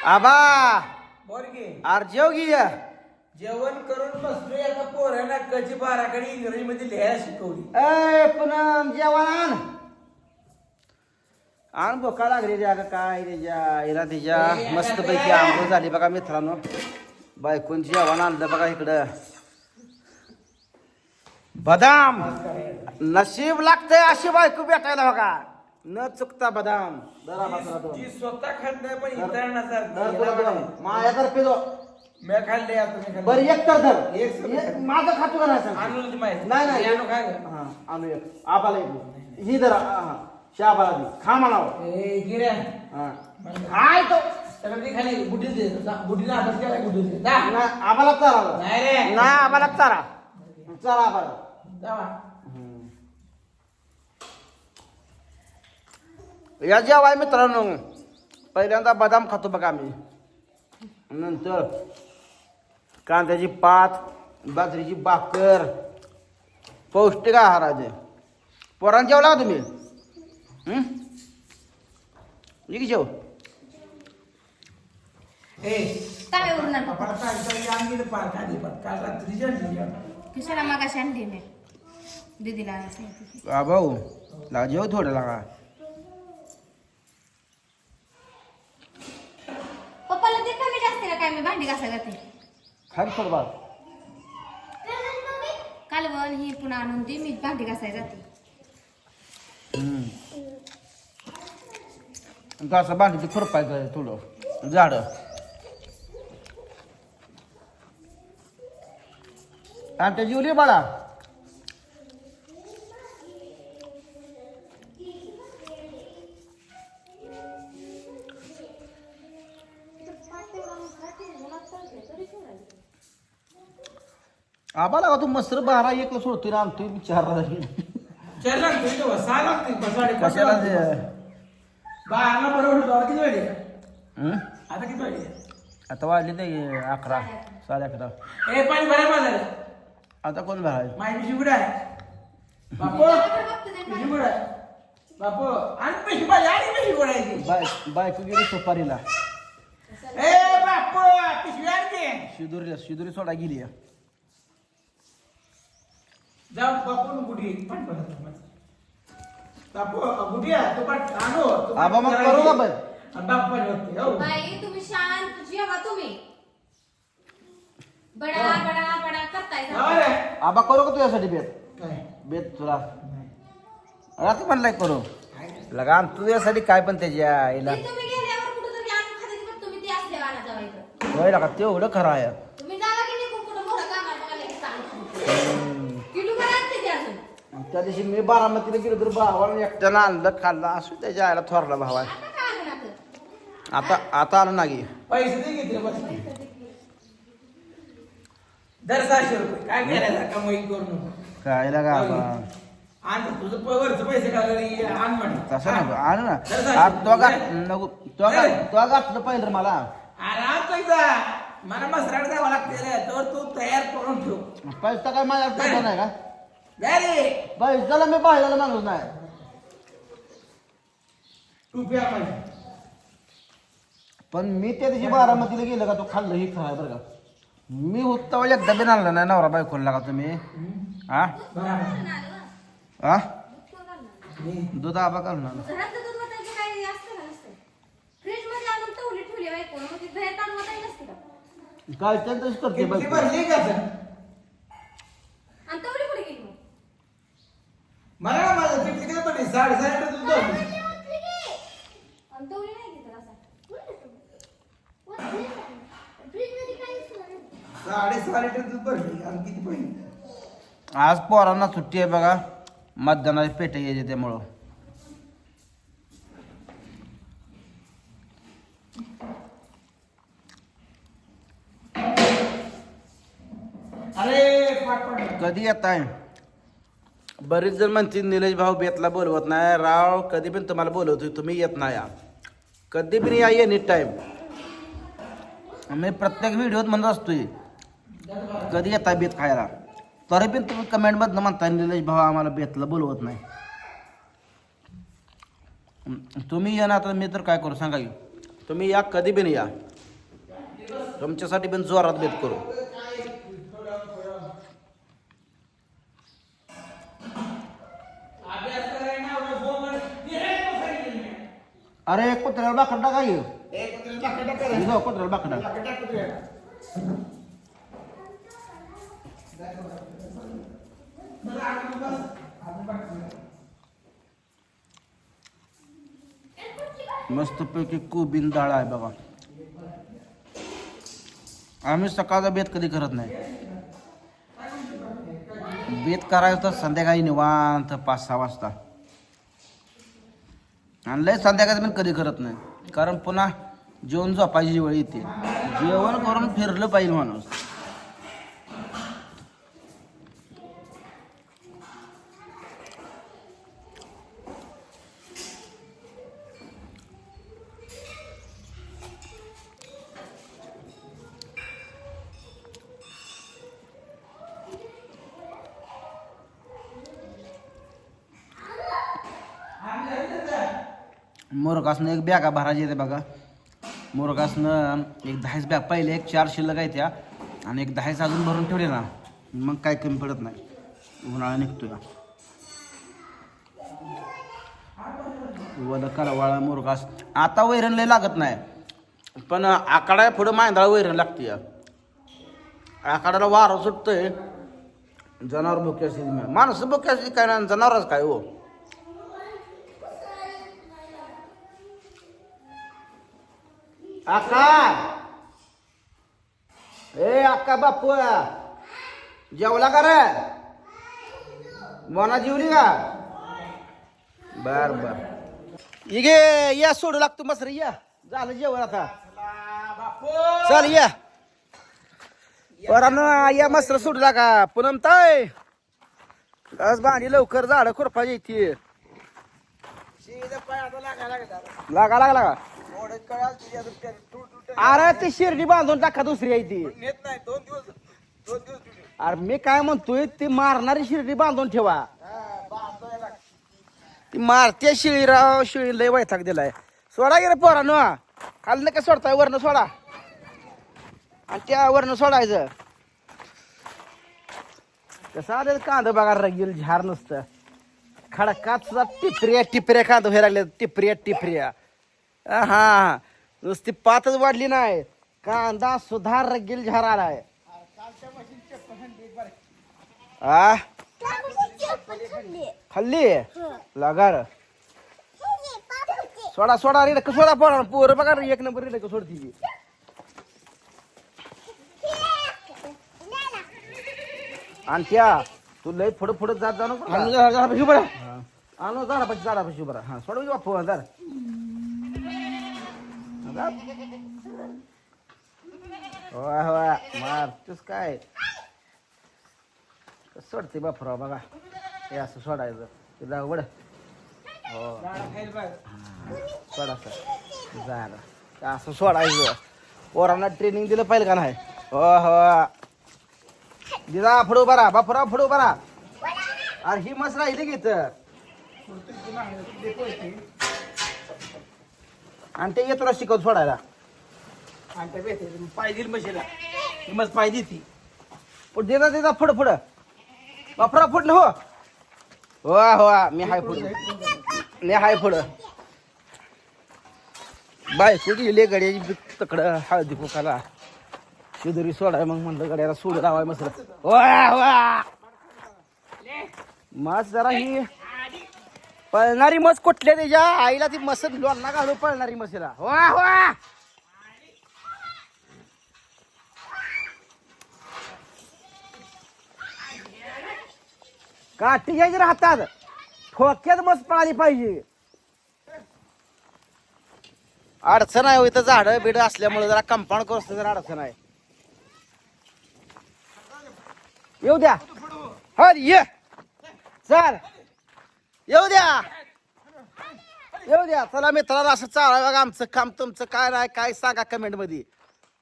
आबा बोल की अरे जेव घे या. जेवण करून बसलोय आता पोरांना कची बाराकडे इंग्रजीमध्ये लिहायला शिकवली. ए पुनम जेवण आण. आण भोका लागली रे अगं काय त्याच्या हिला तिच्या मस्त पैकी आंघोळ झाली बघा मित्रांनो. बायकोन जेवण आणलं बघा इकडं. बदाम नशीब लागतंय अशी बायको भेटायला बघा. न चुकता बदाम जरा बसरा तो. जी स्वतः खात नाही पण इतरांना माझ्यातर्फे दो. मी खाल्ले आता बरं एक तर धर. एक सगळं एक माझं खातो का नाही सांग. आणून माहिती नाही नाही आणू काय हा आणू एक आबाला एक ही धरा शाबाला दे खा म्हणावं. ए गिऱ्या हा काय तो त्याला ते खाली बुटी दे बुटीला हातात केला बुटी दे जा नाही आबाला चारा नाही रे नाही आबाला चारा चारा आबाला. जावा या जेवाय मित्रांनो पहिल्यांदा बदाम खातो बघा आम्ही. नंतर कांद्याची पात बाजरीची भाकर पौष्टिक आहार आहे. पोरांना जेवला का तुम्ही? की जेव ए काय उरणार आपण काय आणली पार खाली पण काल रात्री जेवली किशोरा मागाशी आणली मी दीदीला सांगितलं. भाऊ ला जेव थोडं लागा. पप्पाला ते कमी जास्त का काय मी भांडी घासा जाते खाली थोडं बाळ. कालवण ही पुन्हा आणून दे मी भांडी घासाय जाते. असं भांडी खुरपायचं थोडं झाड. आणि ते जेवली बाळा. आबाला का तू मस्तर 12-1 सोडतोय ना आणतोय विचार चार लागते तो सहा लागते बसाडे कशाला ते बाळाला बरोबर होतो किती वेळ हं? आता किती वेळ आता वाजले ते 11 11:30. ए पाणी भरायला माझ्या आता कोण भराय? माहिती पिशी कुठे आहे बापू पिशी कुठे आहे बापू आणि पिशी पाहिजे आणि पिशी कुठे आहे बायको गेली सुपारीला. ए बापू पिशवी आणते शिदुरी सोडा गेली. जाऊ बापू गुढी पण बापू गुढी आहे तो पण आणू आबा मग करू का पण? बाप पण होते हो बाई तुम्ही शांत जेवा तुम्ही बडा बडा बडा करताय जाऊ रे आबा करू का तुझ्यासाठी बेत? काय बेत तुला रात्री म्हणलाय करू लगा तुझ्यासाठी काय पण त्याच्या आईला ते तुम्ही गेल्यावर कुठं तरी आणून खाते पण तुम्ही ते असल्यावर आणा जावा इकडं. होय लगा तेवढं खरं आहे. तुम्ही जावा की नाही कुठं मोठं कामाला मला लगेच सांगतो. किलो भर आणते ते अजून त्या दिवशी मी बारामतीला गेलो तर भावाला एकट्यानं आणलं खाल्लं असं त्याच्या आईला थोरला भावा. आता काय आणलं आता आता आलं ना गे पैसे दे घेतले बस दर 600 रुपये काय करायचं कमाई करू नको काय लगा आबा आण तुझं वरचं पैसे घालून आण म्हण तसं नको आण ना. तो नको तो गाठलं पहिलं मला. आराम पैसा मला मसराड द्यावा लागते रे तर तू तयार करून ठेव पैसा काय माझ्या पैसा नाही का? द्या रे पैशाला मी पाहिलेला माणूस नाही. रुपया पाहिजे पण मी त्या दिवशी बारामतीला गेलं का तो खाल्लं ही खाय बरं का. मी उत्तव एकदा बी आणलं नाही नवरा बायकोला का तुम्ही हा बरोबर हा दूध आबा काढून आणलं. घरातलं दूध वतायचं काही असतं का नसतं फ्रीज मध्ये आणून तवली ठेवली बायको मग ती बाहेर काढून वतायची नसते का काय ते तसंच करते किती बायको. भरली का सर आणि तवली कुठे गेली मग मला का माझं किती किती पडली 6.5 दूध भरली आणि तवली नाही घेतलं असं 6.5 लिटर दूध भरली आणि किती पडली आज पोरांना सुट्टी आहे बघा मतदानाची पेट यायचे त्यामुळं. अरे पाट पडलं कधी येत आहे? बरेच जण म्हणतील निलेश भाऊ बेतला बोलवत नाही. राव कधी पण तुम्हाला बोलवतोय तुम्ही येत नाही. या कधी पण या एनी टाइम. मी प्रत्येक व्हिडिओत म्हणत असतोय कधी येत आहे बेत खायला. तरी पण तुम्ही कमेंटमधनं म्हणता निलेश भाऊ आम्हाला बेतला बोलवत नाही. तुम्ही या ना आता मी तर काय करू सांगा की तुम्ही या कधी पण या तुमच्यासाठी पण जोरात बेत करू. अरे कुत्र्याला बाकड टाका ये. कुत्र्याला बाकड. मस्तपैकी कोबीन डाळ आहे बघा. आम्ही सकाळचा बेत कधी करत नाही. बेत करायचं तर संध्याकाळी निवांत 5-6 वाजता. आणि लय संध्याकाळचं पण कधी करत नाही, कारण पुन्हा जेवण झोपायची वेळ येते. जेवण करून फिरलं पाहिजे माणूस. मुरगासनं एक बॅगा भरायची येते बघा. मुरगासनं एक 10 बॅग, पहिले एक 4 शिल्लक आहे त्या, आणि एक 10 अजून भरून ठेवले ना, मग काय कमी पडत नाही. उन्हाळा निघतोय. वल करवाळा मुरगास. आता वैरण लय लागत नाही, पण आकाडा पुढं मांदळा वैरण लागते. आकाडाला वारं सुटतंय. जनावर भुके असते, माणसं भुके असते काय ना, जनावरच काय हो. आका, ए आका बापू, जेवला का रे? मोना जेवली का? बर बर. इगे या सोडू लागतो मसर. या झालं जेवण आता. चल या पोरांनो, या मसर सोडू लागा. पुनम ताय आज भांडी लवकर झाड खुरपायची इथे. लागा लागला का? अरे ती शिर्डी बांधून टाका, दुसरी आहे ती. अरे मी काय म्हणतोय, ती मारणारी शिर्डी बांधून ठेवा. ती मारते शिळी राव. शिळी लय वैताग दिलाय. सोडा गेलं पोरांनो. खाली नका सोडताय, वरनं सोडा. आणि त्या वरनं सोडायचं. कसं आलं कांदा बघा, रगील झार नसतं. खडकात सुद्धा टिपऱ्या कांदा व्हायला लागले. टिपऱ्या. हा नुसती पातच वाढली नाही, कांदा सुद्धा रगील झार आलाय. खाल्ली लागार. सोडा रेडक सोडा. पोर बघा, एक नंबर रेडक सोडती. आणि त्या तू लय पुढं जात जाणं. आणू झाडापाशी बरा. हा सोडू बापू जरा. मारतेस काय सोडते बापराव बघा. हे असं सोडायचं. तुला आवड हो सोडा झालं असं सोडायचं. पोरांना ट्रेनिंग दिलं पाहिजे का नाही? हो दिदा फडू बरा बापराव फडू बरा. अरे ही मस्त राहिली घेत. आणि ते येतो शिकवत सोडायला. पाय दिल म्हशीला. मस्त पाय देती. देता फुड बापरा फुडलं हो. हो मी हाय फुड. बायको गेली गड्याची तकडं हळदी कुकाला. शिदुरी सोडाय. मग म्हणलं गड्याला सोड लावाय मस्त. मस्त जरा ही पळणारी मस कुठल्या त्याच्या आईला ती मस्त लोणा घालू पळणारी मशीला. वा काठी घ्यायची हातात. ठोक्यात मस्त पळाली पाहिजे. अडचण आहे इथं झाड बिड असल्यामुळे जरा कंपाऊंड करू जरा अडचण आहे. येऊ द्या. ये चल येऊ द्या. चला मित्रांनो, असं चालू बघा आमचं काम. तुमचं काय नाही काय सांगा कमेंट मध्ये.